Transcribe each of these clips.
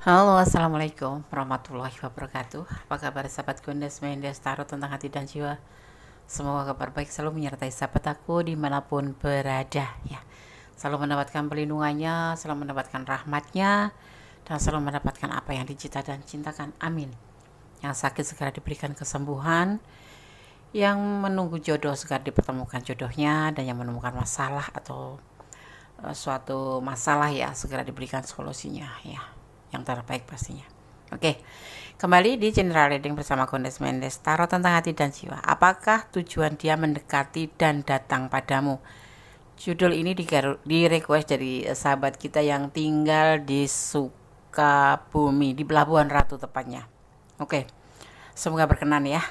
Halo, assalamualaikum warahmatullahi wabarakatuh. Apa kabar sahabat Gondes Mendes Tarot tentang hati dan jiwa? Semoga kabar baik selalu menyertai sahabat aku dimanapun berada ya. Selalu mendapatkan perlindungannya, selalu mendapatkan rahmatnya, dan selalu mendapatkan apa yang dicita dan cintakan. Amin. Yang sakit segera diberikan kesembuhan, yang menunggu jodoh segera dipertemukan jodohnya, dan yang menemukan masalah atau suatu masalah ya segera diberikan solusinya ya, yang terbaik pastinya. Oke, kembali di general reading bersama Gondes Mendes Tarot tentang hati dan jiwa. Apakah tujuan dia mendekati dan datang padamu? Judul ini di request dari sahabat kita yang tinggal di Sukabumi, di Pelabuhan Ratu tepatnya. Oke, semoga berkenan ya.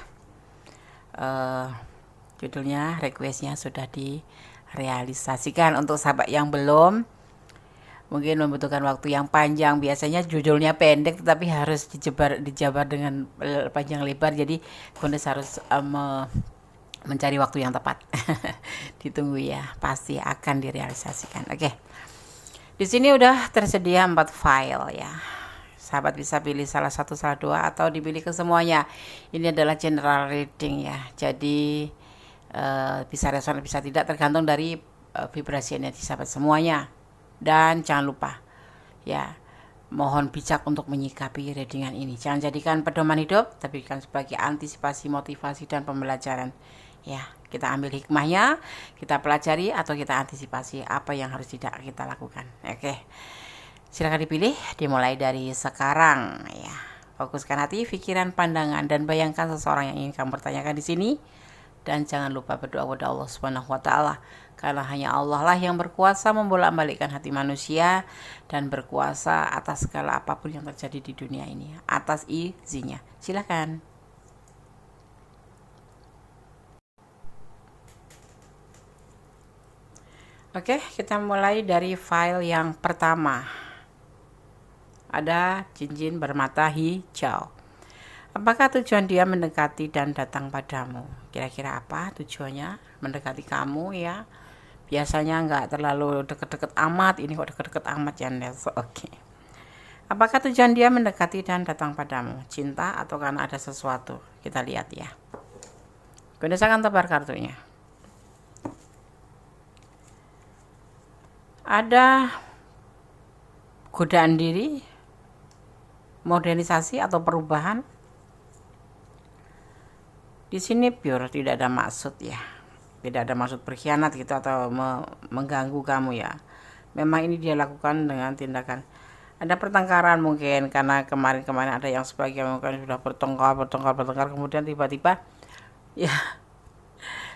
Judulnya, requestnya sudah direalisasikan. Untuk sahabat yang belum, mungkin membutuhkan waktu yang panjang. Biasanya judulnya pendek tetapi harus dijabar dengan panjang lebar. Jadi Gondes harus mencari waktu yang tepat. Ditunggu ya, pasti akan direalisasikan. Oke. Di sini udah tersedia 4 file ya. Sahabat bisa pilih salah satu, salah dua, atau dipilih ke semuanya. Ini adalah general reading ya. Jadi bisa reson, bisa tidak, tergantung dari vibrasi energi sahabat semuanya. Dan jangan lupa ya, mohon bijak untuk menyikapi readingan ini. Jangan jadikan pedoman hidup, tapi kan sebagai antisipasi, motivasi, dan pembelajaran ya. Kita ambil hikmahnya, kita pelajari, atau kita antisipasi apa yang harus tidak kita lakukan. Oke, silakan dipilih, dimulai dari sekarang ya. Fokuskan hati, pikiran, pandangan, dan bayangkan seseorang yang ingin kamu pertanyakan di sini. Dan jangan lupa berdoa kepada Allah Subhanahu wa Ta'ala, karena hanya Allah lah yang berkuasa membolak-balikkan hati manusia dan berkuasa atas segala apapun yang terjadi di dunia ini, atas izinnya. Silakan. Oke, kita mulai dari file yang pertama. Ada cincin bermata hijau. Apakah tujuan dia mendekati dan datang padamu? Kira-kira apa tujuannya mendekati kamu ya? Biasanya nggak terlalu deket-deket amat. Ini kok deket-deket amat ya, Nes? Oke. Apakah tujuan dia mendekati dan datang padamu? Cinta atau karena ada sesuatu? Kita lihat ya. Gondes akan tebar kartunya. Ada godaan diri, modernisasi atau perubahan. Di sini pure, tidak ada maksud ya. Tidak ada maksud berkhianat gitu atau mengganggu kamu ya. Memang ini dia lakukan dengan tindakan. Ada pertengkaran mungkin karena kemarin-kemarin ada yang sebagian mungkin sudah bertengkar, kemudian tiba-tiba ya,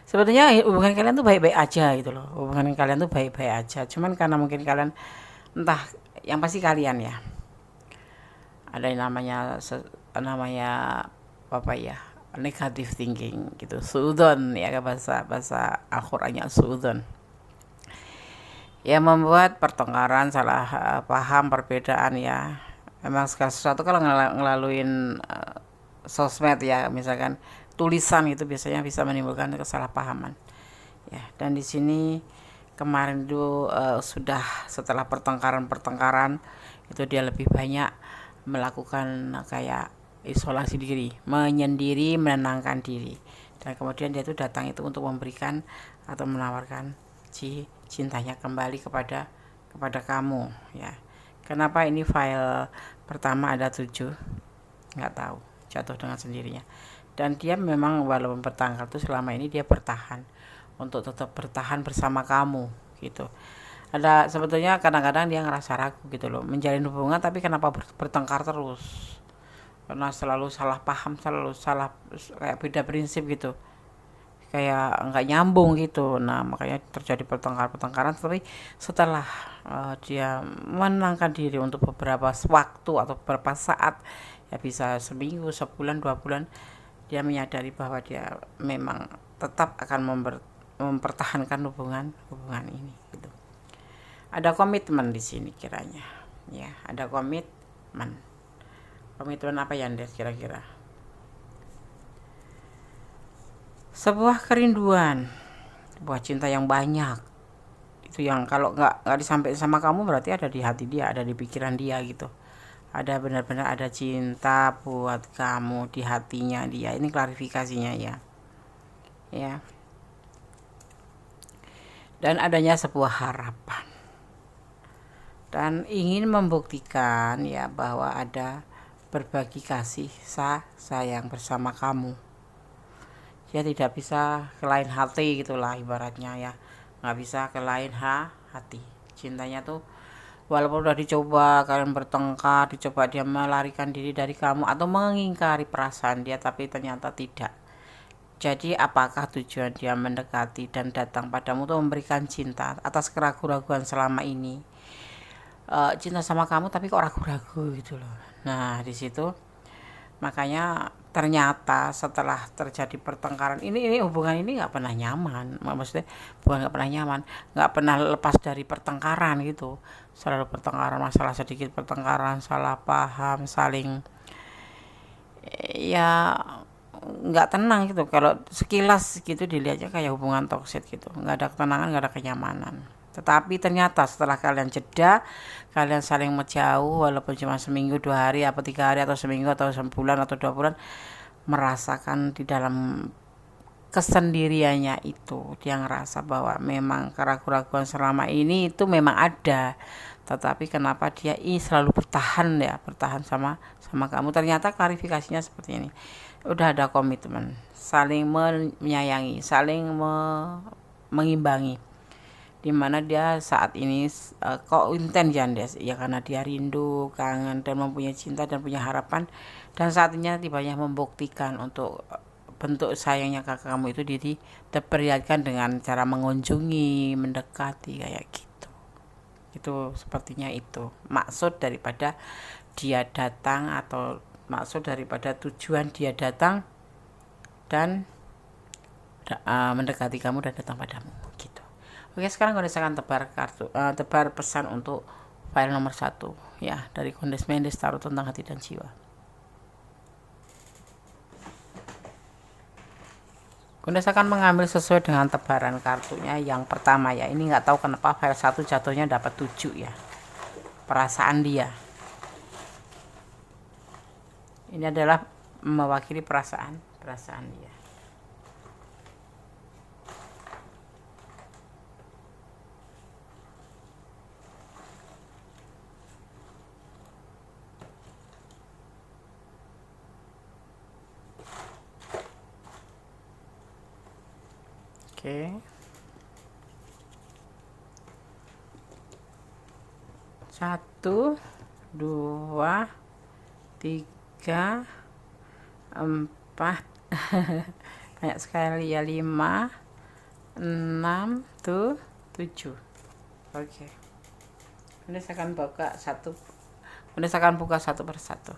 sebetulnya hubungan kalian tuh baik-baik aja gitu loh. Hubungan kalian tuh baik-baik aja. Cuman karena mungkin kalian, entah, yang pasti kalian ya, ada yang namanya apa ya, negative thinking gitu, suudon ya, bahasa Al-Qur'annya suudon ya, membuat pertengkaran, salah paham, perbedaan ya. Memang segala sesuatu kalau ngelaluin sosmed ya, misalkan tulisan itu biasanya bisa menimbulkan kesalahpahaman ya. Dan di sini kemarin itu sudah setelah pertengkaran itu dia lebih banyak melakukan kayak isolasi diri, menyendiri, menenangkan diri, dan kemudian dia itu datang itu untuk memberikan atau menawarkan cintanya kembali kepada kamu ya. Kenapa ini file pertama ada 7? Nggak tahu, jatuh dengan sendirinya. Dan dia memang walaupun bertengkar itu selama ini dia bertahan untuk tetap bertahan bersama kamu gitu. Ada sebetulnya kadang-kadang dia ngerasa ragu gitu loh, menjalin hubungan tapi kenapa bertengkar terus, karena selalu salah paham, selalu salah, kayak beda prinsip gitu, kayak nggak nyambung gitu. Nah makanya terjadi pertengkaran, tapi setelah dia menenangkan diri untuk beberapa waktu atau beberapa saat ya, bisa seminggu, sebulan, 2 bulan, dia menyadari bahwa dia memang tetap akan mempertahankan hubungan ini gitu. Ada komitmen di sini kiranya ya, ada komitmen apa ya Anda kira-kira? Sebuah kerinduan, sebuah cinta yang banyak. Itu yang kalau nggak disampaikan sama kamu berarti ada di hati dia, ada di pikiran dia gitu. ada benar-benar ada cinta buat kamu di hatinya dia. Ini klarifikasinya ya. Ya. Dan adanya sebuah harapan. Dan ingin membuktikan ya bahwa ada berbagi kasih sayang bersama kamu. Dia tidak bisa ke lain hati gitulah ibaratnya ya, nggak bisa ke lain hati. Cintanya tuh walaupun udah dicoba kalian bertengkar, dicoba dia melarikan diri dari kamu atau mengingkari perasaan dia, tapi ternyata tidak. Jadi apakah tujuan dia mendekati dan datang padamu tuh memberikan cinta atas keraguan-raguan selama ini? Cinta sama kamu tapi kok ragu-ragu gitu loh. Nah di situ makanya ternyata setelah terjadi pertengkaran ini hubungan ini nggak pernah nyaman, maksudnya bukan nggak pernah nyaman, nggak pernah lepas dari pertengkaran gitu, selalu pertengkaran, masalah sedikit pertengkaran, salah paham, saling ya nggak tenang gitu. Kalau sekilas gitu dilihatnya kayak hubungan toksik gitu, nggak ada ketenangan, nggak ada kenyamanan. Tetapi ternyata setelah kalian jeda, kalian saling menjauh walaupun cuma seminggu, 2 hari, apa 3 hari, atau seminggu, atau sebulan, atau 2 bulan, merasakan di dalam kesendiriannya itu dia ngerasa bahwa memang keraguan-raguan selama ini itu memang ada, tetapi kenapa dia selalu bertahan sama kamu. Ternyata klarifikasinya seperti ini, udah ada komitmen, saling menyayangi, saling mengimbangi, dimana dia saat ini kok intens ya karena dia rindu, kangen, dan mempunyai cinta dan punya harapan, dan saatnya tibanya membuktikan untuk bentuk sayangnya kakak kamu itu diperlihatkan dengan cara mengunjungi, mendekati kayak gitu. Itu sepertinya itu maksud daripada dia datang, atau maksud daripada tujuan dia datang dan mendekati kamu dan datang padamu gitu. Oke, sekarang saya akan tebar pesan untuk file nomor 1 ya, dari Kondes Mendes, Tarot tentang hati dan jiwa. Kondes akan mengambil sesuai dengan tebaran kartunya. Yang pertama ya, ini nggak tahu kenapa file 1 jatuhnya dapat 7 ya, perasaan dia. Ini adalah mewakili perasaan dia. Oke. 1, 2, 3, 4 banyak sekali ya, 5, 6 tuh 7. Oke. Ini saya akan buka satu persatu.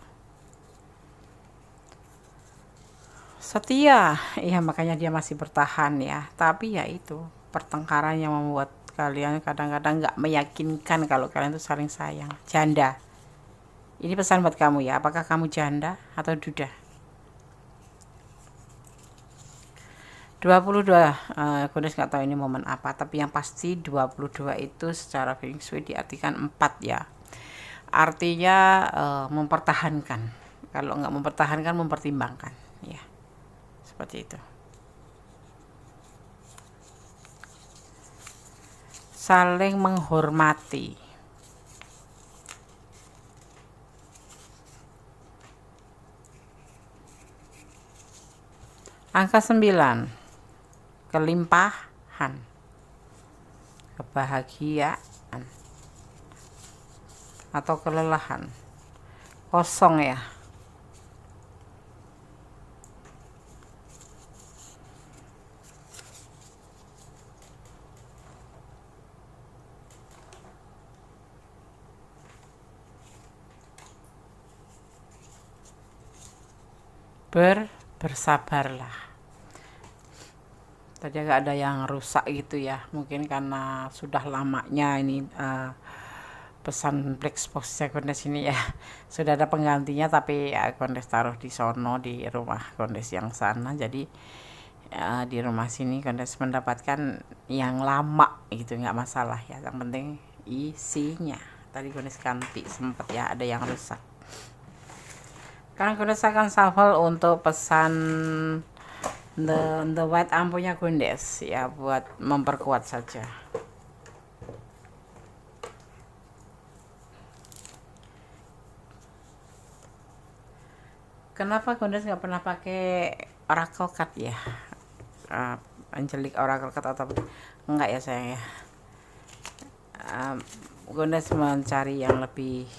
Setia, ya makanya dia masih bertahan ya. Tapi ya itu pertengkaran yang membuat kalian kadang-kadang nggak meyakinkan kalau kalian tuh saling sayang. Janda. Ini pesan buat kamu ya. Apakah kamu janda atau duda? 22. Kondes nggak tahu ini momen apa, tapi yang pasti 22 itu secara feng shui diartikan 4 ya. Artinya mempertahankan. Kalau nggak mempertahankan, mempertimbangkan ya. Seperti itu. Saling menghormati. Angka 9. Kelimpahan. Kebahagiaan. Atau kelelahan. Kosong ya. Bersabarlah. Tadi agak ada yang rusak gitu ya, mungkin karena sudah lamanya ini pesan Black Box Kondes ini ya. Sudah ada penggantinya, tapi ya Kondes taruh di sono, di rumah Kondes yang sana. Jadi di rumah sini Kondes mendapatkan yang lama gitu, nggak masalah ya, yang penting isinya. Tadi Kondes ganti, sempet ya ada yang rusak. Karena Gondes akan shuffle untuk pesan the white ampunya Gondes ya, buat memperkuat saja. Kenapa Gondes nggak pernah pakai oracle card ya? Angelic oracle card atau enggak ya sayang ya? Gondes mencari yang lebih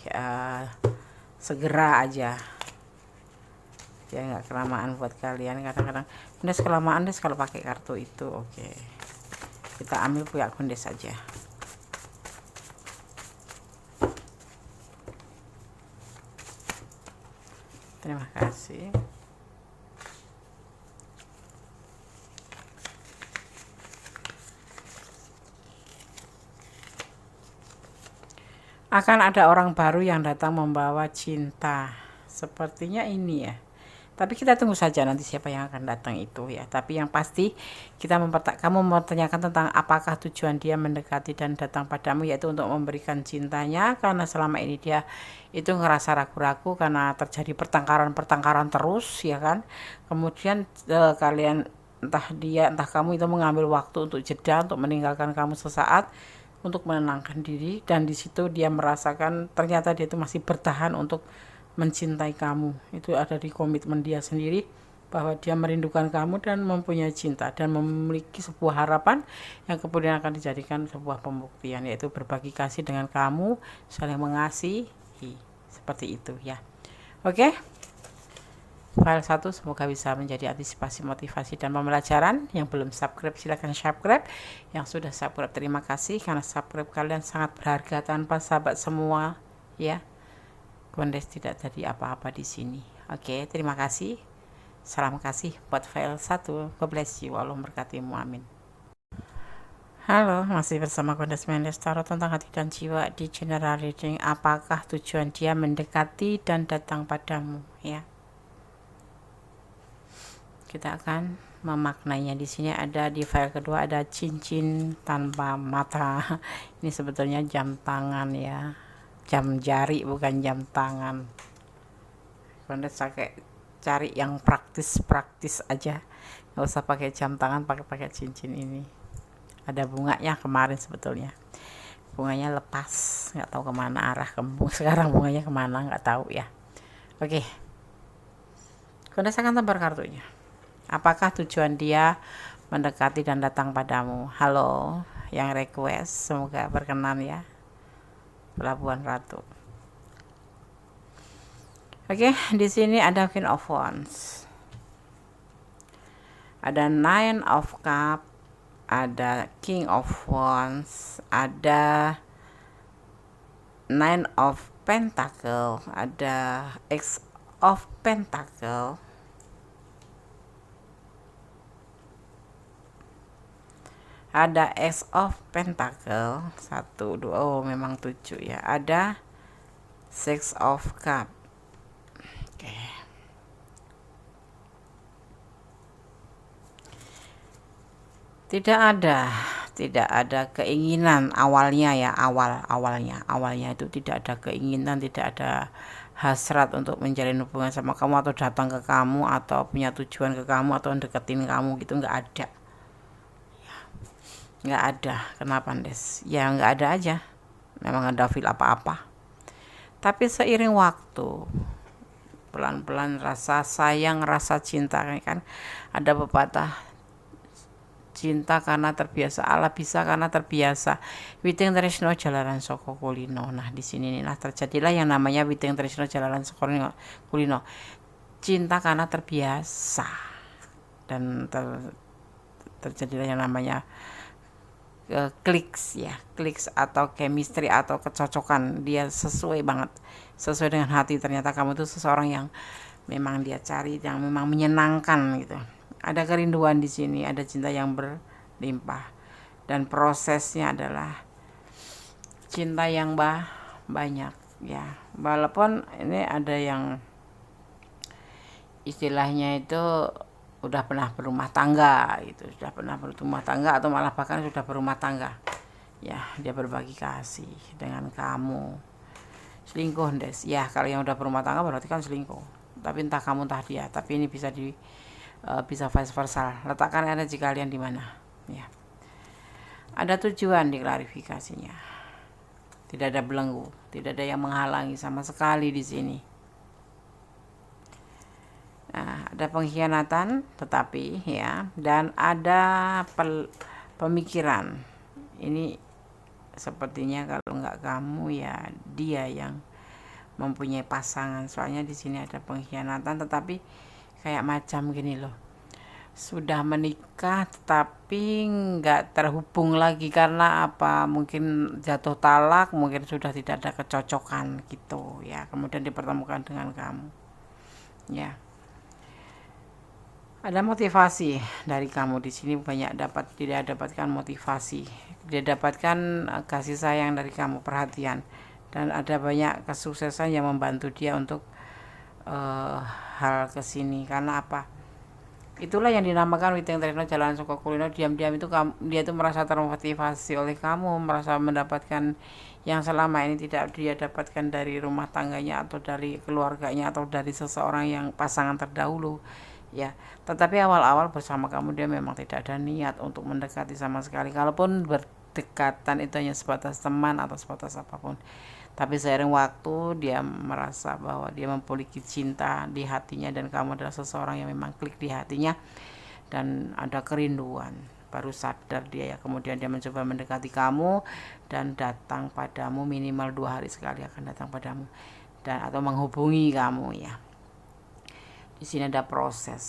segera aja ya, nggak kelamaan buat kalian. Kadang-kadang Gondes kelamaan deh kalau pakai kartu itu. Oke, kita ambil punya Gondes saja. Terima kasih. Akan ada orang baru yang datang membawa cinta. Sepertinya ini ya. Tapi kita tunggu saja nanti siapa yang akan datang itu ya. Tapi yang pasti kamu mempertanyakan tentang apakah tujuan dia mendekati dan datang padamu, yaitu untuk memberikan cintanya, karena selama ini dia itu ngerasa ragu-ragu karena terjadi pertengkaran terus ya kan. Kemudian kalian entah kamu itu mengambil waktu untuk jeda, untuk meninggalkan kamu sesaat untuk menenangkan diri, dan di situ dia merasakan ternyata dia itu masih bertahan untuk mencintai kamu. Itu ada di komitmen dia sendiri bahwa dia merindukan kamu dan mempunyai cinta dan memiliki sebuah harapan yang kemudian akan dijadikan sebuah pembuktian, yaitu berbagi kasih dengan kamu, saling mengasihi, seperti itu ya. Oke, file 1 semoga bisa menjadi antisipasi, motivasi, dan pembelajaran. Yang belum subscribe silahkan subscribe, yang sudah subscribe terima kasih, karena subscribe kalian sangat berharga. Tanpa sahabat semua ya, Gondes tidak jadi apa-apa di sini. Oke, terima kasih. Salam kasih buat file 1. God bless you. Allah memberkatimu. Amin. Halo, masih bersama Gondes Mendes Tarot tentang hati dan jiwa di general reading. Apakah tujuan dia mendekati dan datang padamu ya? Kita akan memaknainya. Di sini ada di file kedua ada cincin tanpa mata. Ini sebetulnya jam tangan ya. Jam jari bukan jam tangan. Gondes cari yang praktis aja, nggak usah pakai jam tangan, pakai cincin ini. Ada bunganya kemarin sebetulnya, bunganya lepas, nggak tahu kemana arah sekarang bunganya kemana nggak tahu ya. Oke, Gondes akan tebar kartunya. Apakah tujuan dia mendekati dan datang padamu? Halo, yang request semoga berkenan ya. Pelabuhan Ratu. Oke, di sini ada Queen of Wands, ada Nine of Cup, ada King of Wands, ada Nine of Pentacle, ada X of Pentacle, ada X of Pentacle 1, 2, oh memang 7 ya. Ada Six of Cup. Oke. Tidak ada keinginan awalnya ya, awalnya itu tidak ada keinginan, tidak ada hasrat untuk menjalin hubungan sama kamu atau datang ke kamu atau punya tujuan ke kamu atau deketin kamu gitu, nggak ada. Nggak ada. Kenapa Des? Ya nggak ada aja, memang ada feel apa-apa. Tapi seiring waktu, pelan-pelan rasa sayang, rasa cinta kan, ada pepatah cinta karena terbiasa, Allah bisa karena terbiasa. Witing tresno jalaran soko kulino. Nah di sini nih terjadilah yang namanya witing tresno jalaran soko kulino. Cinta karena terbiasa, dan terjadilah yang namanya kliks atau chemistry atau kecocokan. Dia sesuai banget, sesuai dengan hati. Ternyata kamu tuh seseorang yang memang dia cari, yang memang menyenangkan gitu. Ada kerinduan di sini, ada cinta yang berlimpah, dan prosesnya adalah cinta yang banyak ya. Walaupun ini ada yang istilahnya itu udah pernah berumah tangga gitu, atau malah bahkan sudah berumah tangga ya. Dia berbagi kasih dengan kamu Selingkuh, Des. Ya, kalau yang udah berumah tangga berarti kan selingkuh. Tapi entah kamu entah dia. Tapi ini bisa vice versa. Letakkan energi kalian di mana. Ya. Ada tujuan di klarifikasinya. Tidak ada belenggu, tidak ada yang menghalangi sama sekali di sini. Nah, ada pengkhianatan, tetapi ya, dan ada pemikiran. Ini sepertinya kalau nggak kamu ya dia yang mempunyai pasangan. Soalnya di sini ada pengkhianatan, tetapi kayak macam gini loh. Sudah menikah tapi nggak terhubung lagi karena apa? Mungkin jatuh talak, mungkin sudah tidak ada kecocokan gitu ya. Kemudian dipertemukan dengan kamu. Ya. Ada motivasi dari kamu di sini, tidak dapatkan motivasi, dia dapatkan kasih sayang dari kamu, perhatian, dan ada banyak kesuksesan yang membantu dia untuk hal kesini. Karena apa? Itulah yang dinamakan Witing Tresno Jalan Soko Kulino. Diam-diam itu dia itu merasa termotivasi oleh kamu, merasa mendapatkan yang selama ini tidak dia dapatkan dari rumah tangganya atau dari keluarganya atau dari seseorang yang pasangan terdahulu ya. Tetapi awal-awal bersama kamu dia memang tidak ada niat untuk mendekati sama sekali. Kalaupun berdekatan itu hanya sebatas teman atau sebatas apapun. Tapi seiring waktu dia merasa bahwa dia memiliki cinta di hatinya dan kamu adalah seseorang yang memang klik di hatinya dan ada kerinduan. Baru sadar dia ya, kemudian dia mencoba mendekati kamu dan datang padamu, minimal 2 hari sekali akan datang padamu dan atau menghubungi kamu ya. Di sini ada proses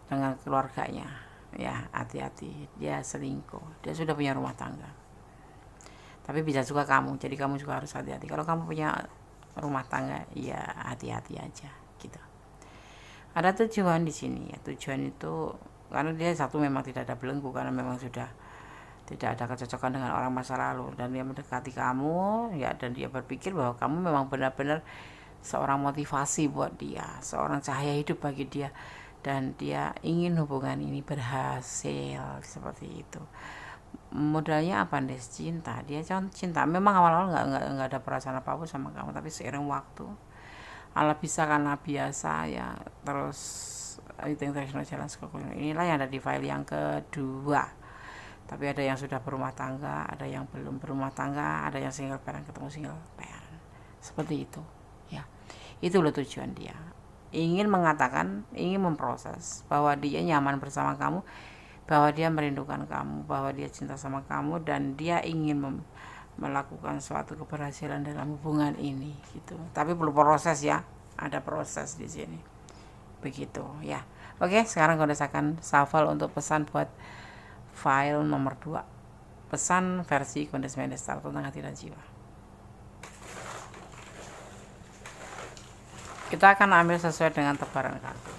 dengan keluarganya ya, hati-hati, dia selingkuh, dia sudah punya rumah tangga. Tapi bisa juga kamu, jadi kamu juga harus hati-hati. Kalau kamu punya rumah tangga, ya hati-hati aja gitu. Ada tujuan di sini ya, tujuan itu karena dia satu memang tidak ada belenggu, karena memang sudah tidak ada kecocokan dengan orang masa lalu dan dia mendekati kamu ya, dan dia berpikir bahwa kamu memang benar-benar seorang motivasi buat dia, seorang cahaya hidup bagi dia, dan dia ingin hubungan ini berhasil seperti itu. Modalnya apa, Des? Cinta. Dia cinta. Memang awal-awal nggak ada perasaan apa-apa sama kamu, tapi seiring waktu, ala bisa karena biasa ya. Terus Witing Tresno Jalan Soko Kulino. Inilah yang ada di file yang kedua. Tapi ada yang sudah berumah tangga, ada yang belum berumah tangga, ada yang single parent ketemu single parent. Seperti itu. Ya. Itu loh tujuan dia. Ingin mengatakan, ingin memproses bahwa dia nyaman bersama kamu, bahwa dia merindukan kamu, bahwa dia cinta sama kamu, dan dia ingin melakukan suatu keberhasilan dalam hubungan ini gitu. Tapi perlu proses ya, ada proses di sini. Begitu ya. Oke, sekarang Gondes akan shuffle untuk pesan buat file nomor 2. Pesan versi Gondes Mendestar tentang hati dan jiwa. Kita akan ambil sesuai dengan tebaran kartu.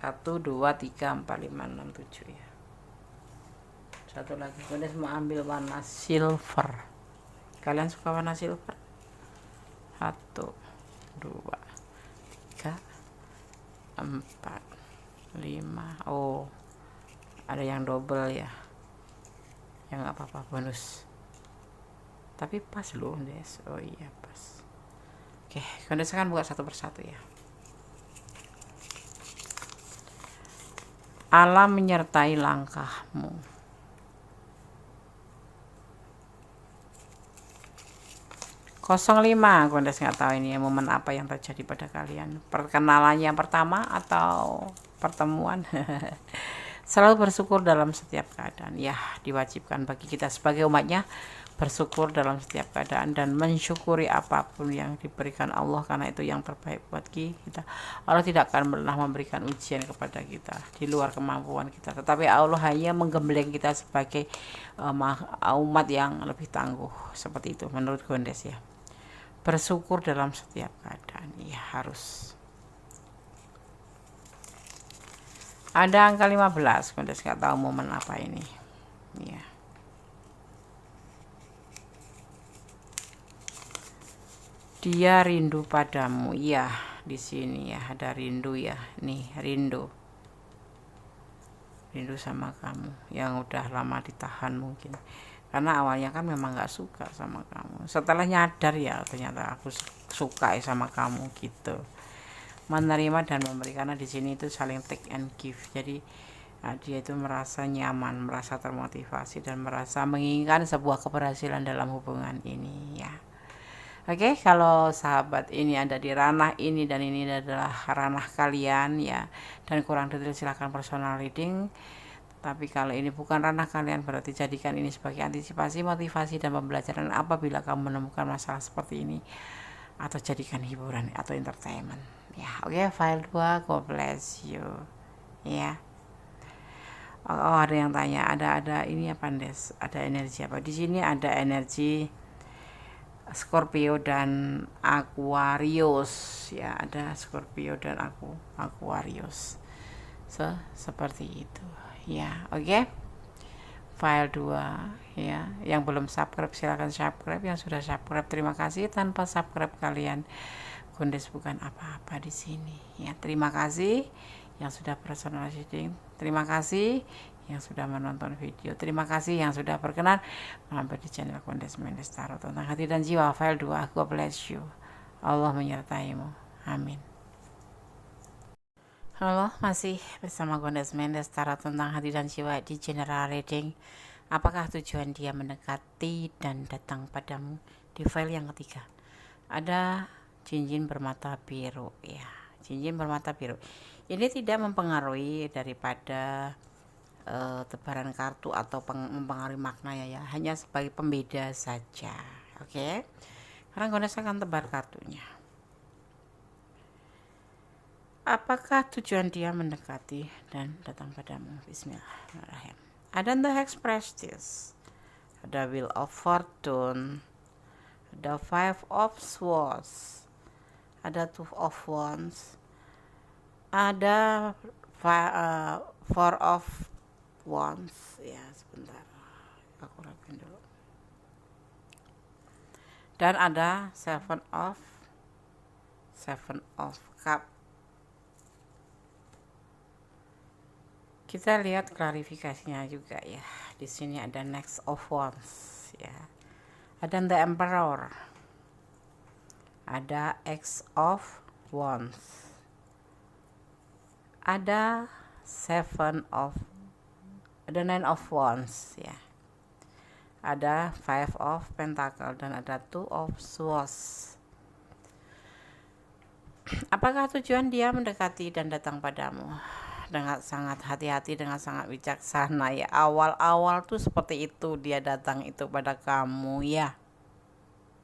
Satu, 2, 3, 4, 5, 6, 7 ya. Satu lagi, Gondes mau ambil warna silver. Kalian suka warna silver? 1, 2, 3, 4, 5. Oh, ada yang double ya. Ya nggak apa-apa, bonus. Tapi pas loh, Des. Oh iya pas. Oke, Gondes akan buka satu persatu ya. Alam menyertai langkahmu. Kosong 5, Gondes nggak tahu ini momen apa yang terjadi pada kalian. Perkenalan yang pertama atau pertemuan. Selalu bersyukur dalam setiap keadaan. Ya, diwajibkan bagi kita sebagai umatnya bersyukur dalam setiap keadaan dan mensyukuri apapun yang diberikan Allah, karena itu yang terbaik buat kita. Allah tidak akan pernah memberikan ujian kepada kita di luar kemampuan kita, tetapi Allah hanya menggembleng kita sebagai umat yang lebih tangguh. Seperti itu menurut Gondes ya. Bersyukur dalam setiap keadaan. Ya, harus. Ada angka 15, Gondes nggak tahu momen apa ini. Ya. Dia rindu padamu. Ya, di sini ya ada rindu ya. Nih, rindu. rindu sama kamu yang udah lama ditahan mungkin. Karena awalnya kan memang gak suka sama kamu. Setelah nyadar ya ternyata aku suka sama kamu gitu. Menerima dan memberi, karena di sini itu saling take and give. Jadi dia itu merasa nyaman, merasa termotivasi, dan merasa menginginkan sebuah keberhasilan dalam hubungan ini ya. Oke, kalau sahabat ini ada di ranah ini dan ini adalah ranah kalian ya, dan kurang detail silahkan personal reading. Tapi kalau ini bukan ranah kalian, berarti jadikan ini sebagai antisipasi, motivasi, dan pembelajaran apabila kamu menemukan masalah seperti ini, atau jadikan hiburan atau entertainment ya. Oke, file 2, God bless you ya. Oh, ada yang tanya, ada ini apa Des? Ada energi apa? Di sini ada energi Scorpio dan Aquarius ya, ada Scorpio dan Aquarius. Seperti itu ya. Oke. File 2 ya. Yang belum subscribe silahkan subscribe, yang sudah subscribe terima kasih. Tanpa subscribe kalian Gondes bukan apa-apa di sini ya. Terima kasih yang sudah personal reading, terima kasih yang sudah menonton video, terima kasih yang sudah berkenan mampir di channel Gondes Mendes Tarot tentang hati dan jiwa. File 2, God bless you, Allah menyertaimu, amin. Halo, masih bersama Gondes Mendes Tarot tentang hati dan jiwa di general reading. Apakah tujuan dia mendekati dan datang padamu? Di file yang ketiga ada cincin bermata biru ya. Cincin bermata biru ini tidak mempengaruhi daripada tebaran kartu atau mempengaruhi makna ya, hanya sebagai pembeda saja. Oke. Sekarang Gondes akan tebar kartunya. Apakah tujuan dia mendekati dan datang padamu? Bismillahirrahmanirrahim. Ada The Express, ada Wheel of Fortune, ada Five of Swords, ada Two of Wands, ada Four of Wands ya. Sebentar, aku rapin dulu. Dan ada Seven of Cup. Kita lihat klarifikasinya juga ya. Di sini ada Next of Wands ya. Ada The Emperor. Ada X of Wands. Ada Nine of Wands ya. Ada Five of Pentacle dan ada Two of Swords. Apakah tujuan dia mendekati dan datang padamu? Dengan sangat hati-hati, dengan sangat bijaksana ya. Awal-awal tuh seperti itu, dia datang itu pada kamu ya.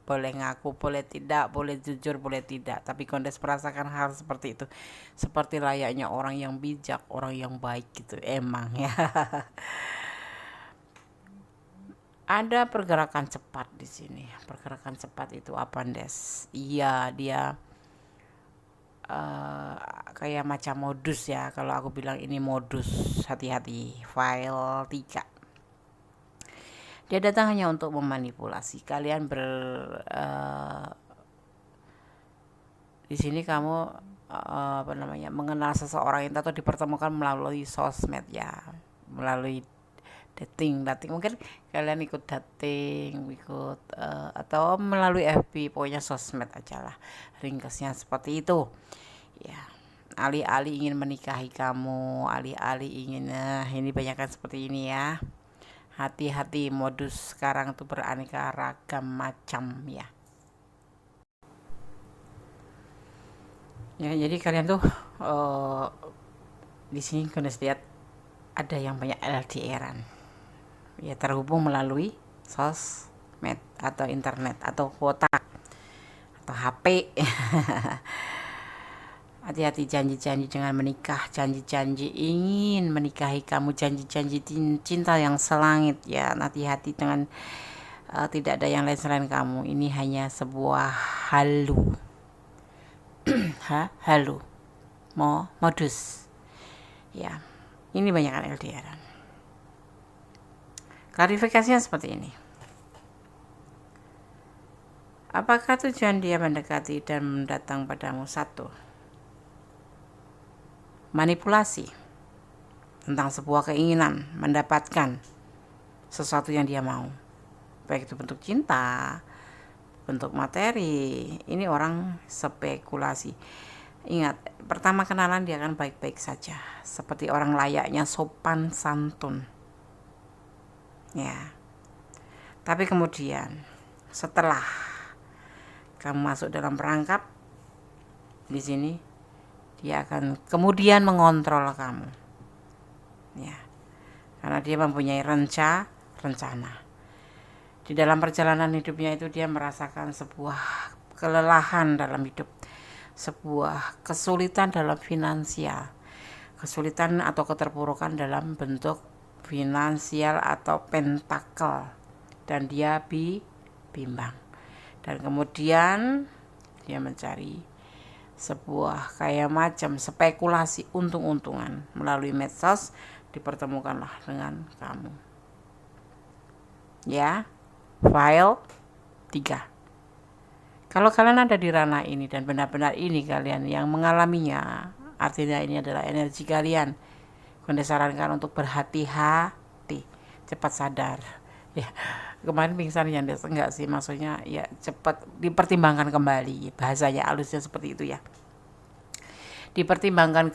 Boleh ngaku, boleh tidak, boleh jujur, boleh tidak, tapi Gondes merasakan hal seperti itu, seperti layaknya orang yang bijak, orang yang baik gitu emang ya. Ada pergerakan cepat di sini. Pergerakan cepat itu apa Des? Iya, dia kayak macam modus ya. Kalau aku bilang ini modus, hati-hati. File 3. Dia datang hanya untuk memanipulasi kalian di sini kamu mengenal seseorang itu atau dipertemukan melalui sosmed ya, melalui dating mungkin kalian ikut dating, atau melalui FB, pokoknya sosmed aja lah, ringkasnya seperti itu ya. Alih-alih ingin menikahi kamu, alih-alih ingin ini banyak kan seperti ini ya. Hati-hati, modus sekarang tuh beraneka ragam macam ya. Ya, jadi kalian tuh di sini kalian lihat ada yang banyak LDR-an. Ya, terhubung melalui sosmed atau internet atau kuota atau HP. Hati-hati, janji-janji dengan menikah, janji-janji ingin menikahi kamu, janji-janji cinta yang selangit ya. Hati-hati dengan tidak ada yang lain selain kamu. Ini hanya sebuah halu. Halu. Modus. Ya. Ini banyak LDR. Klarifikasinya seperti ini. Apakah tujuan dia mendekati dan datang padamu? 1. Manipulasi. tentang sebuah keinginan mendapatkan sesuatu yang dia mau, baik itu bentuk cinta, bentuk materi. Ini orang spekulasi. Ingat, pertama kenalan dia akan baik-baik saja, seperti orang layaknya sopan santun, ya. Tapi kemudian setelah kamu masuk dalam perangkap di sini, dia akan kemudian mengontrol kamu, ya, karena dia mempunyai rencana. Di dalam perjalanan hidupnya itu dia merasakan sebuah kelelahan dalam hidup, sebuah kesulitan dalam finansial, kesulitan atau keterpurukan dalam bentuk finansial atau pentakel, dan dia bimbang. Dan kemudian dia mencari sebuah kayak macam spekulasi untung-untungan melalui medsos, dipertemukanlah dengan kamu, ya. File 3. Kalau kalian ada di ranah ini dan benar-benar ini kalian yang mengalaminya, artinya ini adalah energi kalian. Saya sarankan untuk berhati-hati, cepat sadar. Ya, kemarin pingsan ya, enggak sih, maksudnya ya cepat dipertimbangkan kembali. Bahasanya halusnya seperti itu ya. Dipertimbangkan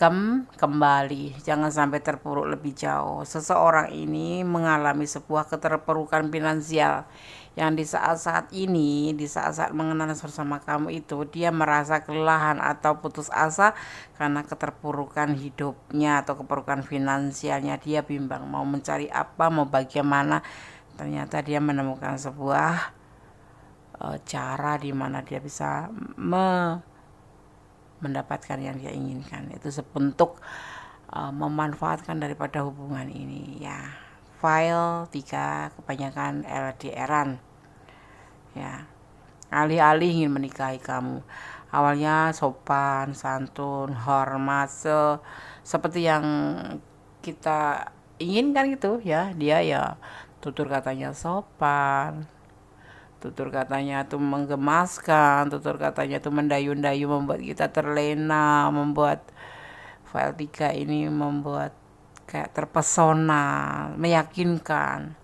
kembali, jangan sampai terpuruk lebih jauh. Seseorang ini mengalami sebuah keterpurukan finansial yang di saat-saat ini, di saat-saat mengenal bersama kamu itu, dia merasa kelelahan atau putus asa karena keterpurukan hidupnya atau keterpurukan finansialnya. Dia bimbang mau mencari apa, mau bagaimana. Ternyata dia menemukan sebuah cara di mana dia bisa mendapatkan yang dia inginkan. Itu sebentuk memanfaatkan daripada hubungan ini, ya. File 3, kebanyakan LDR-an, ya. Alih-alih ingin menikahi kamu, awalnya sopan santun, hormat, seperti yang kita inginkan gitu ya. Dia ya tutur katanya sopan, tutur katanya tuh menggemaskan, tutur katanya tuh mendayu-dayu, membuat kita terlena, membuat file 3 ini membuat kayak terpesona, meyakinkan.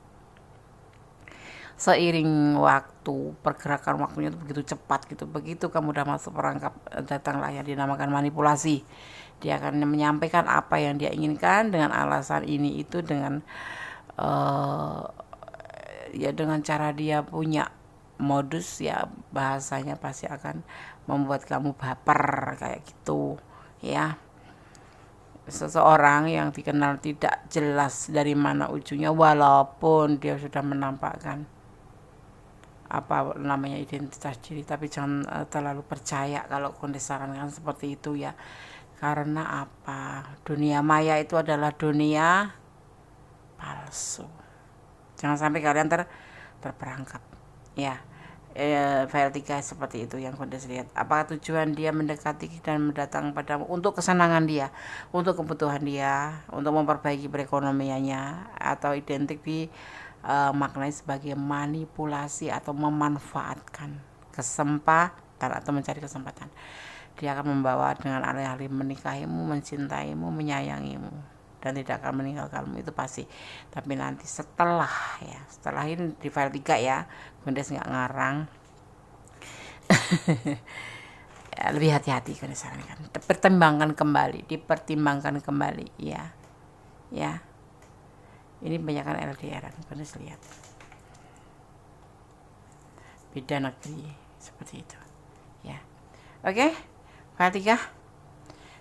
Seiring waktu, pergerakan waktunya itu begitu cepat gitu. Begitu kamu udah masuk perangkap, datanglah yang dinamakan manipulasi. Dia akan menyampaikan apa yang dia inginkan dengan alasan ini itu, dengan ya dengan cara dia punya modus, ya bahasanya pasti akan membuat kamu baper kayak gitu, ya. Seseorang yang dikenal tidak jelas dari mana ujungnya, walaupun dia sudah menampakkan apa namanya identitas diri, tapi jangan terlalu percaya kalau kondisi sarankan seperti itu, ya. Karena apa? Dunia maya itu adalah dunia palsu. Jangan sampai kalian terperangkap, ya. File 3 seperti itu yang Kondes lihat. Apakah tujuan dia mendekati dan mendatang padamu untuk kesenangan dia, untuk kebutuhan dia, untuk memperbaiki perekonomiannya, atau identik maknai sebagai manipulasi atau memanfaatkan kesempatan atau mencari kesempatan. Dia akan membawa dengan alih-alih menikahimu, mencintaimu, menyayangimu, dan tidak akan meninggalkanmu, itu pasti. Tapi nanti setelah ini di file 3 ya, Kondes nggak ngarang. Ya, lebih hati-hati kan disarankan. Dipertimbangkan kembali, ya. Ini banyakkan LDR, Kondes lihat. Beda negeri seperti itu, ya. Oke, file 3.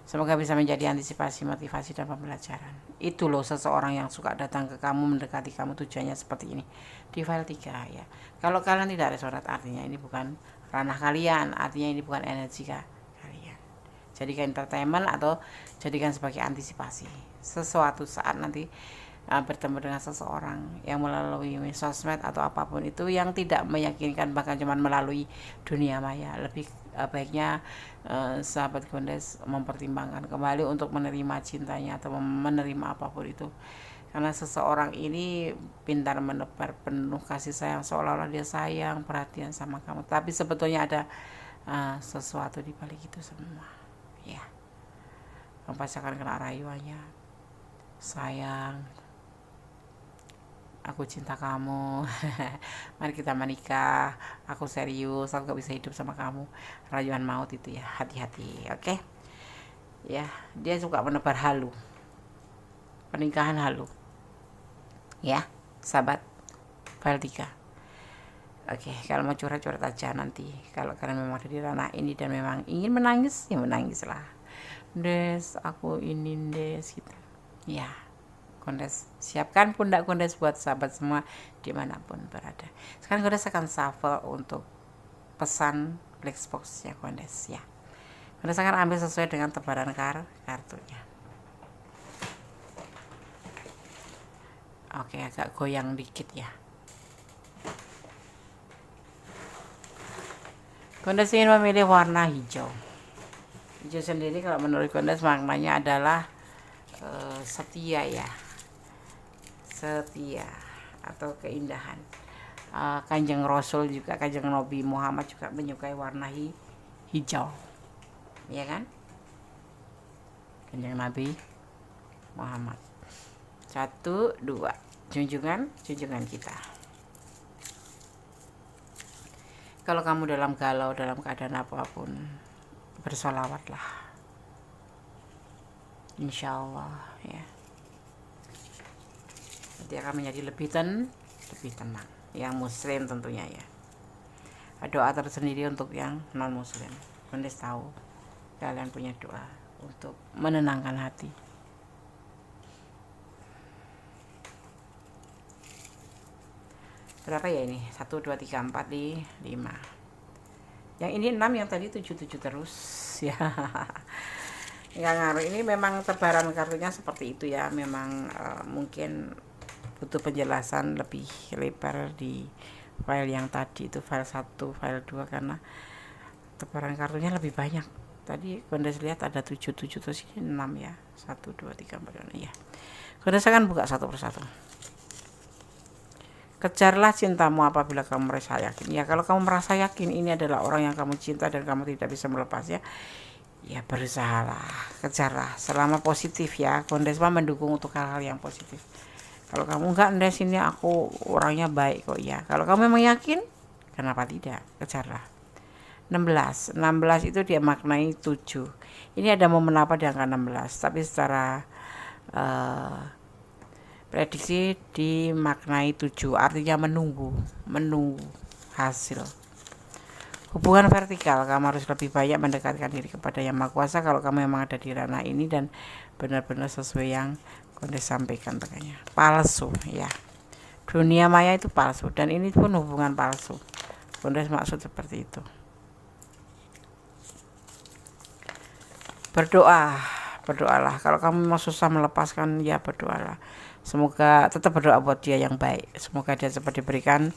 Semoga bisa menjadi antisipasi, motivasi, dan pembelajaran. Itu loh seseorang yang suka datang ke kamu, mendekati kamu, tujuannya seperti ini. Di file 3 ya. Kalau kalian tidak resonat, artinya ini bukan ranah kalian, artinya ini bukan energi kalian. Jadikan entertainment atau jadikan sebagai antisipasi. Sesuatu saat nanti bertemu dengan seseorang yang melalui sosmed atau apapun itu yang tidak meyakinkan, bahkan cuma melalui dunia maya, lebih baiknya sahabat Kondes mempertimbangkan kembali untuk menerima cintanya atau menerima apapun itu, karena seseorang ini pintar menebar penuh kasih sayang, seolah-olah dia sayang, perhatian sama kamu, tapi sebetulnya ada sesuatu di balik itu semua, ya. Kamu pasti akan kena rayuannya. sayang, aku cinta kamu, mari kita menikah, aku serius, aku gak bisa hidup sama kamu. Rayuan maut itu ya, hati-hati, oke? Ya, dia suka menebar halu, pernikahan halu, ya, sahabat file 3. Oke, kalau mau curhat-curhat aja nanti. Kalau kalian memang ada di ranah ini dan memang ingin menangis, ya menangislah. Des, aku ini des gitu. Ya, Kondes, siapkan pundak Kondes buat sahabat semua dimanapun berada. Sekarang Kondes akan shuffle untuk pesan black box-nya Kondes ya. Kondes akan ambil sesuai dengan tebaran kartunya. Oke, agak goyang dikit ya. Kondes ingin memilih warna hijau. Hijau sendiri kalau menurut Kondes maknanya adalah setia ya, setia atau keindahan. Kanjeng Rasul juga, Kanjeng Nabi Muhammad juga menyukai warna hijau, ya kan? Kanjeng Nabi Muhammad. 1, 2, junjungan kita. Kalau kamu dalam galau, dalam keadaan apapun, bersolawatlah, insya Allah ya. Nanti akan menjadi lebih tenang. Yang muslim tentunya ya. Doa tersendiri untuk yang non muslim. Kondes tahu kalian punya doa untuk menenangkan hati. Berapa ya ini? 1, 2, 3, 4, 5. Yang ini 6, yang tadi 7 terus ya. Nggak ngaruh, ini memang tebaran kartunya seperti itu ya. Memang mungkin butuh penjelasan lebih lebar di file yang tadi itu, file 1, file 2, karena tebaran kartunya lebih banyak. Tadi Kondes lihat ada 7 terus ini 6 ya. 1, 2, 3, 4 ya. Kondes akan buka satu persatu. Kejarlah cintamu apabila kamu merasa yakin. Ya, kalau kamu merasa yakin ini adalah orang yang kamu cinta dan kamu tidak bisa melepasnya, ya berusahalah, kejarlah selama positif ya. Kondes mendukung untuk hal-hal yang positif. Kalau kamu enggak, Ndes ini aku orangnya baik kok ya. Kalau kamu memang yakin, kenapa tidak? Kejarlah. 16 itu dia maknai 7. Ini ada momen apa di angka 16, tapi secara prediksi dimaknai 7, artinya menunggu hasil. Hubungan vertikal, kamu harus lebih banyak mendekatkan diri kepada Yang Maha Kuasa kalau kamu memang ada di ranah ini dan benar-benar sesuai yang Kondes sampaikan makanya. Palsu ya. Dunia maya itu palsu dan ini pun hubungan palsu. Kondes maksud seperti itu. Berdoalah. Kalau kamu memang susah melepaskan, ya berdoalah. Semoga tetap berdoa buat dia yang baik. Semoga dia cepat diberikan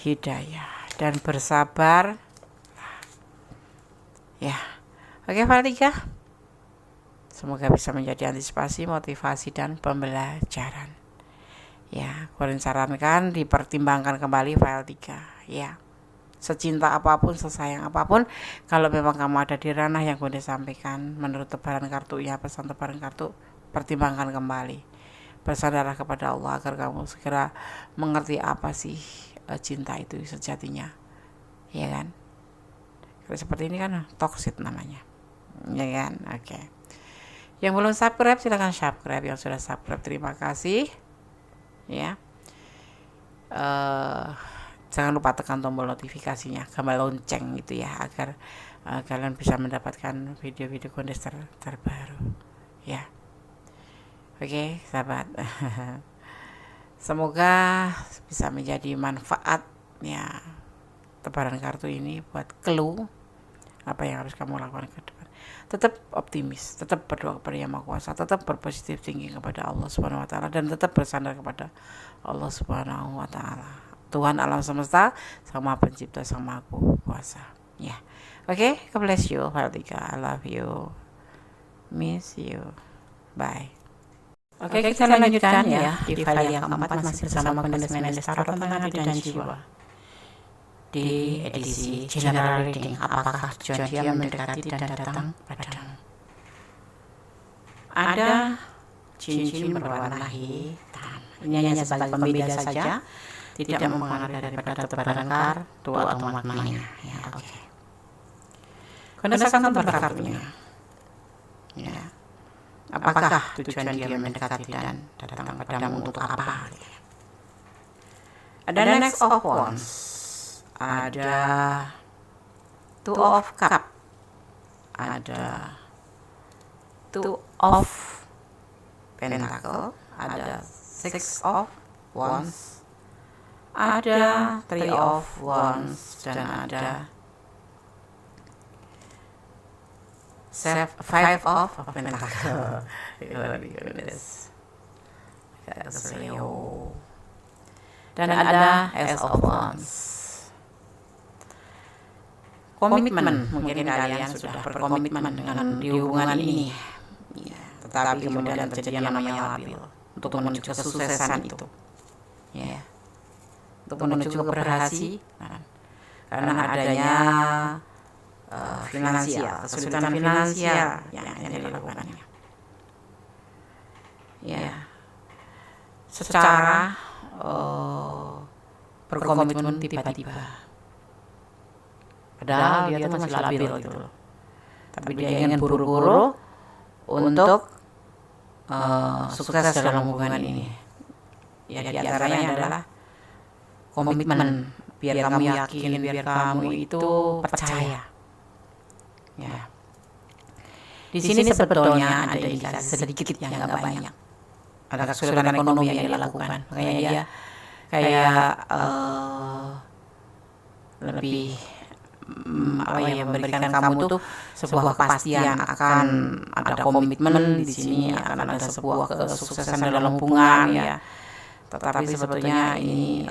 hidayah dan bersabar. Ya. Oke, file 3. Semoga bisa menjadi antisipasi, motivasi dan pembelajaran. Ya, Korin sarankan dipertimbangkan kembali file 3 ya. Secinta apapun, sesayang apapun, kalau memang kamu ada di ranah yang Kondes sampaikan menurut tebaran kartunya, pesan tebaran kartu, pertimbangkan kembali. Bersandarlah kepada Allah agar kamu segera mengerti apa sih cinta itu sejatinya, ya kan? Kalau seperti ini kan toxic namanya, ya kan? Oke. Yang belum subscribe silahkan subscribe, yang sudah subscribe terima kasih ya. Jangan lupa tekan tombol notifikasinya, gambar lonceng gitu ya, agar kalian bisa mendapatkan video-video Kondes terbaru ya. Oke, sahabat. Semoga bisa menjadi manfaat ya tebaran kartu ini buat clue apa yang harus kamu lakukan ke depan. Tetap optimis, tetap berdoa kepada Yang Maha Kuasa, tetap berpositif tinggi kepada Allah Subhanahu wa taala dan tetap bersandar kepada Allah Subhanahu wa taala. Tuhan alam semesta, Sang Maha Pencipta, Sang Maha Kuasa. Ya. Oke, God bless you. File 3. I love you. Miss you. Bye. Oke, kita lanjutkan ya di file yang keempat masih bersama Kondes Mendes Tarot tentang hati dan jiwa. Di edisi General Reading, apakah tujuan dia mendekati dan datang padamu? Ada cincin berwarna hitam. Ini hanya sebagai pembeda saja, tidak mempengaruhi daripada tebaran kartu atau maknanya. Ya, oke. Gunakan tebak kartunya. Ya. Apakah tujuan dia mendekati dan datang padamu untuk apa? Ada Next of Wands, ada Two of Cup, ada Two of Pentacle, ada Six of Wands, ada Three of Wands, dan ada Five of Pentacle. Dan ada Ace of Wands. Komitmen, mungkin kalian sudah berkomitmen dengan di hubungan ini, ya, tetapi kemudian terjadi yang namanya labil untuk menuju kesuksesan itu, ya, untuk menuju keberhasilan, karena adanya finansial, kesulitan finansial yang dilakukannya, ya, secara berkomitmen tiba-tiba. Padahal dia tuh masih labil gitu loh. Tapi dia ingin buru-buru untuk sukses dalam hubungan ini. Ya, di antaranya adalah komitmen, biar kamu yakin, biar kamu itu percaya. Ya. Di sini sebetulnya ada indikasi sedikit yang nggak banyak. Ada kesulitan ekonomi yang dilakukan. Makanya dia kayak lebih memberikan kamu tuh sebuah kepastian akan ada komitmen di sini, akan ada sebuah kesuksesan dalam hubungan, ya. Tetapi sebetulnya ini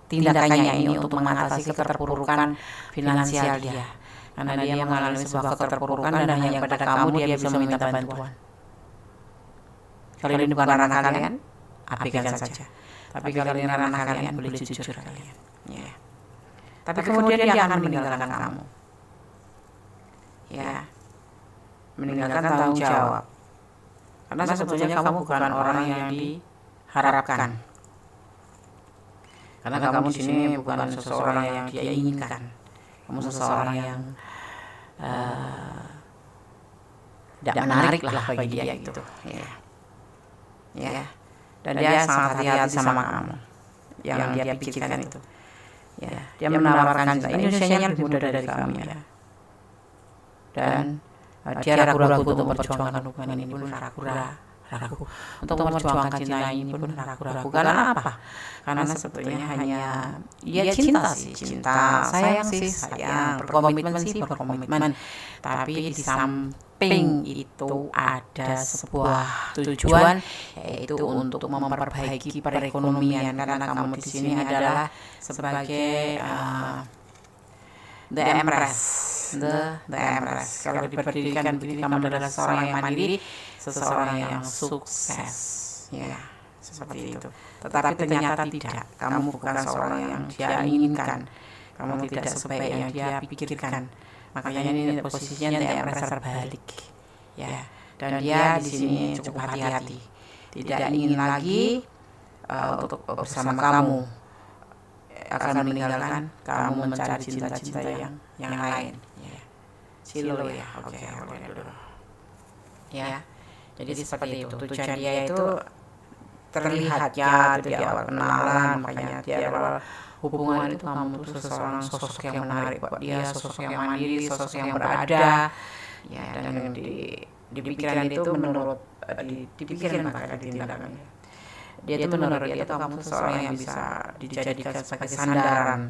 tindakannya ini untuk mengatasi keterpurukan finansial dia, karena dia mengalami sebuah keterpurukan dan hanya pada kamu dia bisa meminta bantuan. Kalau ini bukan ranah kalian, abaikan saja. Tapi kalau ini ranah kalian, boleh jujur kalian. Ya. Tapi kemudian dia akan meninggalkan kamu. Ya. Meninggalkan tanggung jawab. Karena sebetulnya kamu bukan orang yang diharapkan. Karena kamu di sini bukan seseorang yang dia inginkan. Kamu seseorang yang tidak menarik lah bagi dia gitu. Ya. Ya. Dan dia sangat hati-hati sama kamu. Yang dia pikirkan itu. Ya, dia menawarkan cinta. Indonesianya lebih muda dari kamu, ya. Dan dia ragu-ragu untuk memperjuangkan hubungan ini pun ragu untuk memperjuangkan cinta ini pun ragu-ragu. Karena apa? Karena sebetulnya hanya cinta sih, cinta, sayang sih, sayang, berkomitmen. Tapi di samping itu ada sebuah tujuan, yaitu untuk memperbaiki perekonomian, karena kamu di sini adalah sebagai the Empress. Kalau diberdirikan begini, kamu adalah seseorang yang mandiri, seseorang yang sukses, ya, seperti itu. Tetapi ternyata tidak, kamu bukan seorang yang dia inginkan, kamu tidak sebaik yang dia pikirkan. Makanya ini posisinya the Empress terbalik, ya. Dan dia di sini cukup hati-hati, tidak ingin lagi untuk bersama kamu, akan meninggalkan kamu mencari cinta-cinta yang lain. Silo, ya, oke, dulu. Ya, jadi seperti itu. Tujuan dia itu terlihat ya di awal kenalan, makanya di awal hubungan itu kamu tuh sosok yang menarik buat dia, sosok yang mandiri, sosok yang berada, ya, dan yang di pikiran itu menurut di pikiran maka di tindakannya. Dia itu menurut dia itu kamu tuh seorang yang bisa dijadikan sebagai sandaran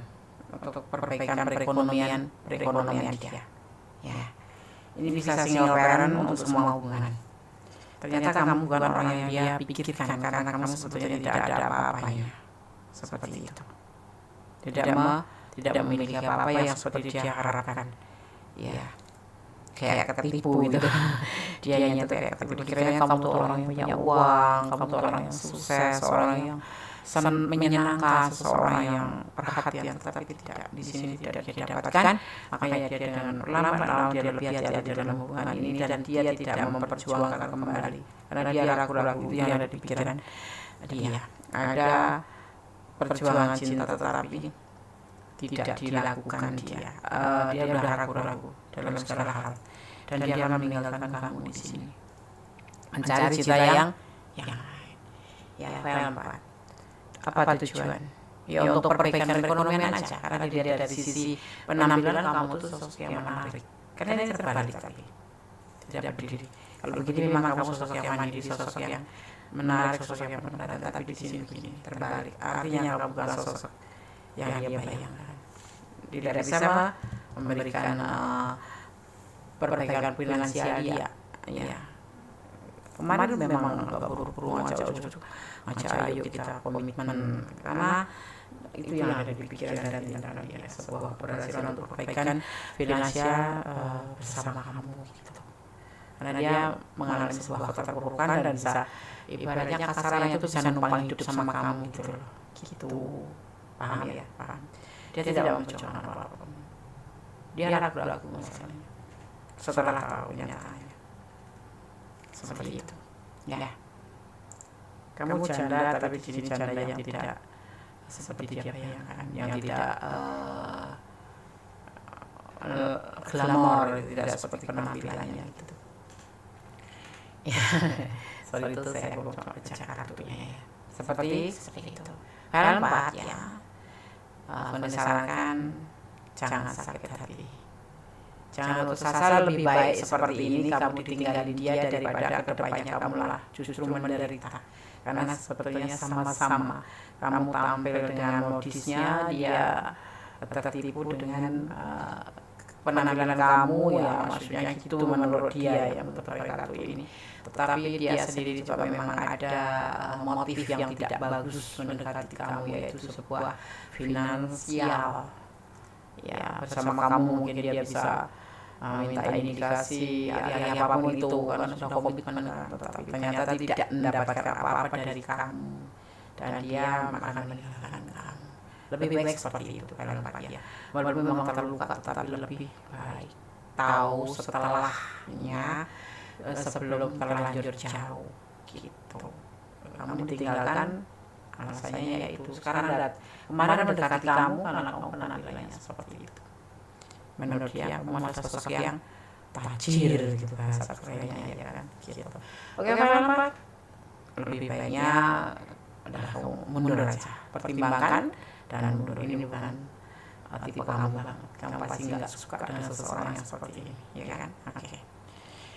untuk perbaikan perekonomian dia. Ya, ini bisa single parent untuk semua hubungan. Ternyata kamu bukan orang yang dia pikirkan, karena kamu sebetulnya tidak ada apa-apanya. Seperti itu. Tidak memiliki apa-apa yang seperti dia harapkan. Ya, kayak ketipu gitu. Dia hanya tuh kayak ketipu. Dikiranya kamu tuh orang yang punya uang, kamu tuh orang yang sukses, orang yang menyenangkan seseorang yang perhatian, tetapi tidak di sini tidak dia dapatkan. Makanya dia dengan perlahan-lahan dia lebih hati-hati dalam hubungan ini, dan dia tidak memperjuangkan kembali karena dia ragu-ragu yang ada di pikiran dia. Ada perjuangan cinta tetapi tidak dilakukan dia. Dia udah ragu-ragu dalam segala hal, dan dia akan meninggalkan kamu di sini, mencari cinta yang lain. Ya, file 4. Apa tujuan? Ya untuk perbaikan perekonomian aja, karena dia dari sisi penampilan kamu tuh sosok yang menarik. Karena ini terbalik, tapi tidak berdiri. Kalau begini memang kamu sosok yang mandiri, sosok yang menarik, sosok yang pendatang, tapi di sini begini terbalik. Artinya kamu bukan sosok yang dia bayangkan. Tidak bisa memberikan perbaikan finansial dia. Ya. Kemarin memang agak buru-buru ngajak ayo kita komitmen, karena itu yang ada di pikiran dan tindakan dia, sebuah keberhasilan untuk perbaikan finansial bersama kamu gitu. Karena dia mengalami sebuah keterpurukan dan bisa, ibaratnya kasarnya itu bisa numpang hidup sama kamu gitu loh. Gitu. Paham ya? Paham. Dia tidak memperjuangkan apa-apa. Dia ragu-ragu misalnya. Setelah tahu nyatanya. Seperti itu. Ya. Kamu janda, tapi di sini janda yang tidak seperti dia bayangkan, yang tidak glamor, tidak seperti penampilannya gitu. Ya, soal itu saya belum baca kartunya ya. Seperti itu. Hal 4 ya. Menyarankan jangan sakit hati. Jangan putus asa, lebih baik seperti ini kamu ditinggalin dia daripada kedepannya kamu lah justru menderita. Karena sepertinya sama-sama kamu tampil dengan modisnya, dia tertipu dengan penampilan kamu ya, maksudnya gitu menurut dia yang terkait kartu ini. Tetapi dia sendiri juga memang ada motif yang tidak bagus mendekati kamu, yaitu sebuah finansial. Ya, bersama kamu mungkin dia bisa minta indikasi apapun itu, kan sudah komitmen kan, tetapi ternyata tidak mendapatkan apa-apa dari kamu, dan dia akan meninggalkan kamu. Lebih baik seperti itu kalau Pak ya. Walaupun memang terluka, tetapi lebih baik tahu setelahnya sebelum terlanjur jauh gitu. Kamu ditinggalkan alasannya yaitu sekarang kemarin mendekati kamu karena kamu penampilannya seperti itu. Menurut dia kamu adalah sosok yang tajir gitu bahasa Koreanya ya kan gitu. Oke, Pak. Lebih baiknya adalah kamu mundur aja. Pertimbangkan dan mundur. Ini bukan tipe kamu banget. Kamu pasti nggak suka dengan seseorang yang seperti ini, ya kan? Oke.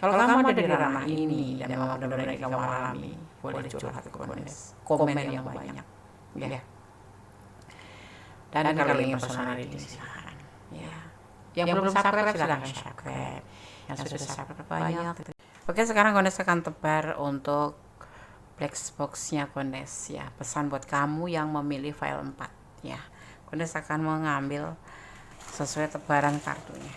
Kalau kamu ada di ranah ini dan memang benar-benar kamu alami, boleh curhat ke komen yang banyak, ya. Dan kalau ingin personal reading silakan, ya. Yang belum subscribe silahkan subscribe. Yang sudah subscribe banyak. Oke, sekarang Kondes akan tebar untuk black box-nya Kondes ya. Pesan buat kamu yang memilih file 4 ya. Kondes akan mengambil sesuai tebaran kartunya.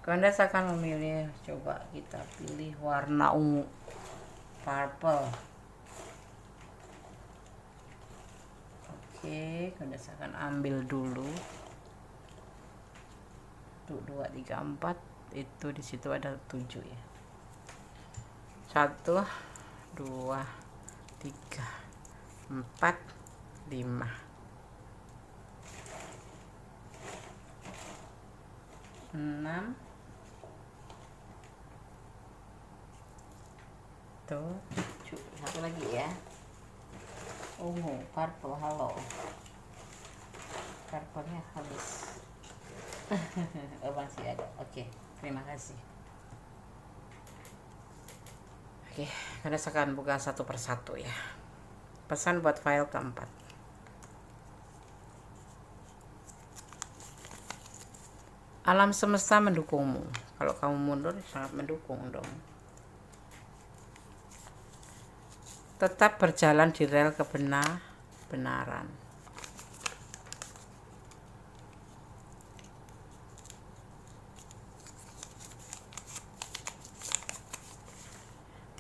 Kondes akan memilih, coba kita pilih warna ungu, purple. Oke, Kondes akan ambil dulu. 1, 2, 3, 4. Itu di situ ada 7 ya. 1, 2, 3, 4, 5. 6. Tuh, 7. Satu lagi ya. Ungu, purple, halo. Purple-nya habis. Oh, masih ada. Oke, terima kasih. Oke, kita akan buka satu persatu ya. Pesan buat file keempat. Alam semesta mendukungmu. Kalau kamu mundur, sangat mendukung dong. Tetap berjalan di rel kebenaran.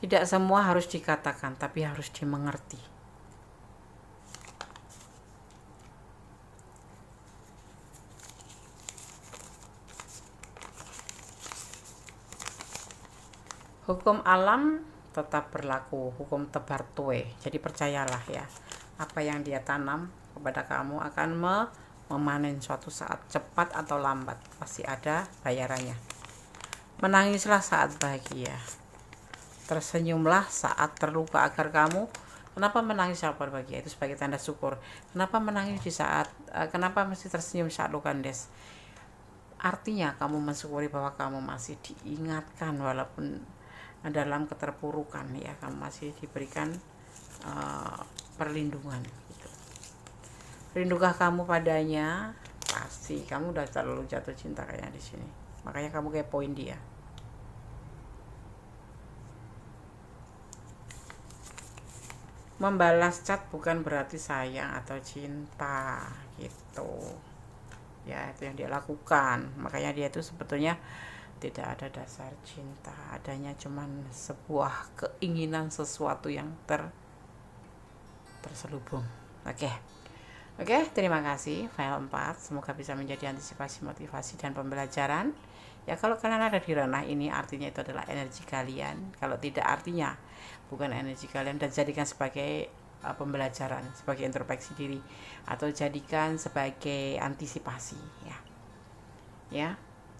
Tidak semua harus dikatakan, tapi harus dimengerti. Hukum alam tetap berlaku, hukum tebar tuai. Jadi percayalah ya, apa yang dia tanam kepada kamu akan memanen suatu saat, cepat atau lambat pasti ada bayarannya. Menangislah saat bahagia, tersenyumlah saat terluka agar kamu. Kenapa menangis saat berbahagia? Itu sebagai tanda syukur. Kenapa menangis di saat kenapa mesti tersenyum saat luka, Des? Artinya kamu mensyukuri bahwa kamu masih diingatkan walaupun dalam keterpurukan ya, kamu masih diberikan perlindungan gitu. Rindukah kamu padanya? Pasti kamu udah terlalu jatuh cinta kayaknya di sini. Makanya kamu kepoin dia. Membalas chat bukan berarti sayang atau cinta gitu ya, itu yang dia lakukan. Makanya dia itu sebetulnya tidak ada dasar cinta, adanya cuman sebuah keinginan sesuatu yang terselubung. Oke, terima kasih file 4. Semoga bisa menjadi antisipasi, motivasi, dan pembelajaran. Ya, kalau kalian ada di ranah ini, artinya itu adalah energi kalian. Kalau tidak, artinya bukan energi kalian, dan jadikan sebagai pembelajaran, sebagai introspeksi diri, atau jadikan sebagai antisipasi ya. Ya,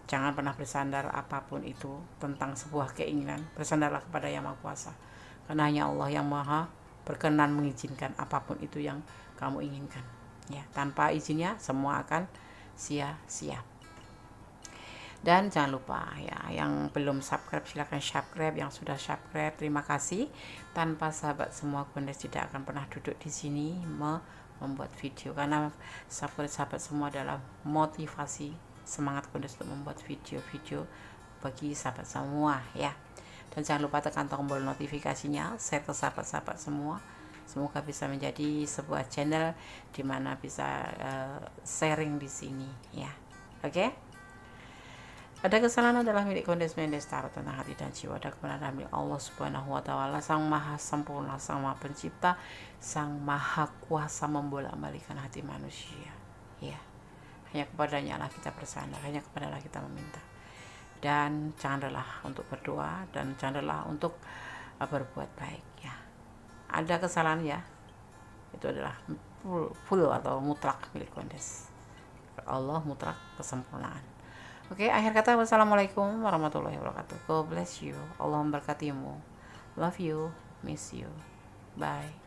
jangan pernah bersandar apapun itu tentang sebuah keinginan. Bersandarlah kepada Yang Maha Kuasa, karena hanya Allah yang maha berkenan mengizinkan apapun itu yang kamu inginkan ya. Tanpa izinnya semua akan sia-sia. Dan jangan lupa ya, yang belum subscribe silahkan subscribe, yang sudah subscribe terima kasih. Tanpa sahabat semua, Kundes tidak akan pernah duduk di sini membuat video, karena sahabat semua adalah motivasi semangat Kundes untuk membuat video-video bagi sahabat semua ya. Dan jangan lupa tekan tombol notifikasinya, share ke sahabat-sahabat semua. Semoga bisa menjadi sebuah channel di mana bisa sharing di sini ya. Oke? Ada kesalahan adalah milik Kondes Mendes, taruh tentang hati dan jiwa. Ada kebenaran milik Allah Subhanahu wa Ta'ala, Sang Maha Sempurna, Sang Maha Pencipta, Sang Maha Kuasa membolak-balikan hati manusia. Ya, hanya kepadanya lah kita bersandar, hanya kepadanya kita meminta. Dan jangan lelah untuk berdoa, dan jangan lelah untuk berbuat baik ya. Ada kesalahan ya, itu adalah full atau mutlak milik Kondes. Allah mutlak kesempurnaan. Oke, akhir kata wassalamualaikum warahmatullahi wabarakatuh. God bless you. Allah memberkatimu. Love you. Miss you. Bye.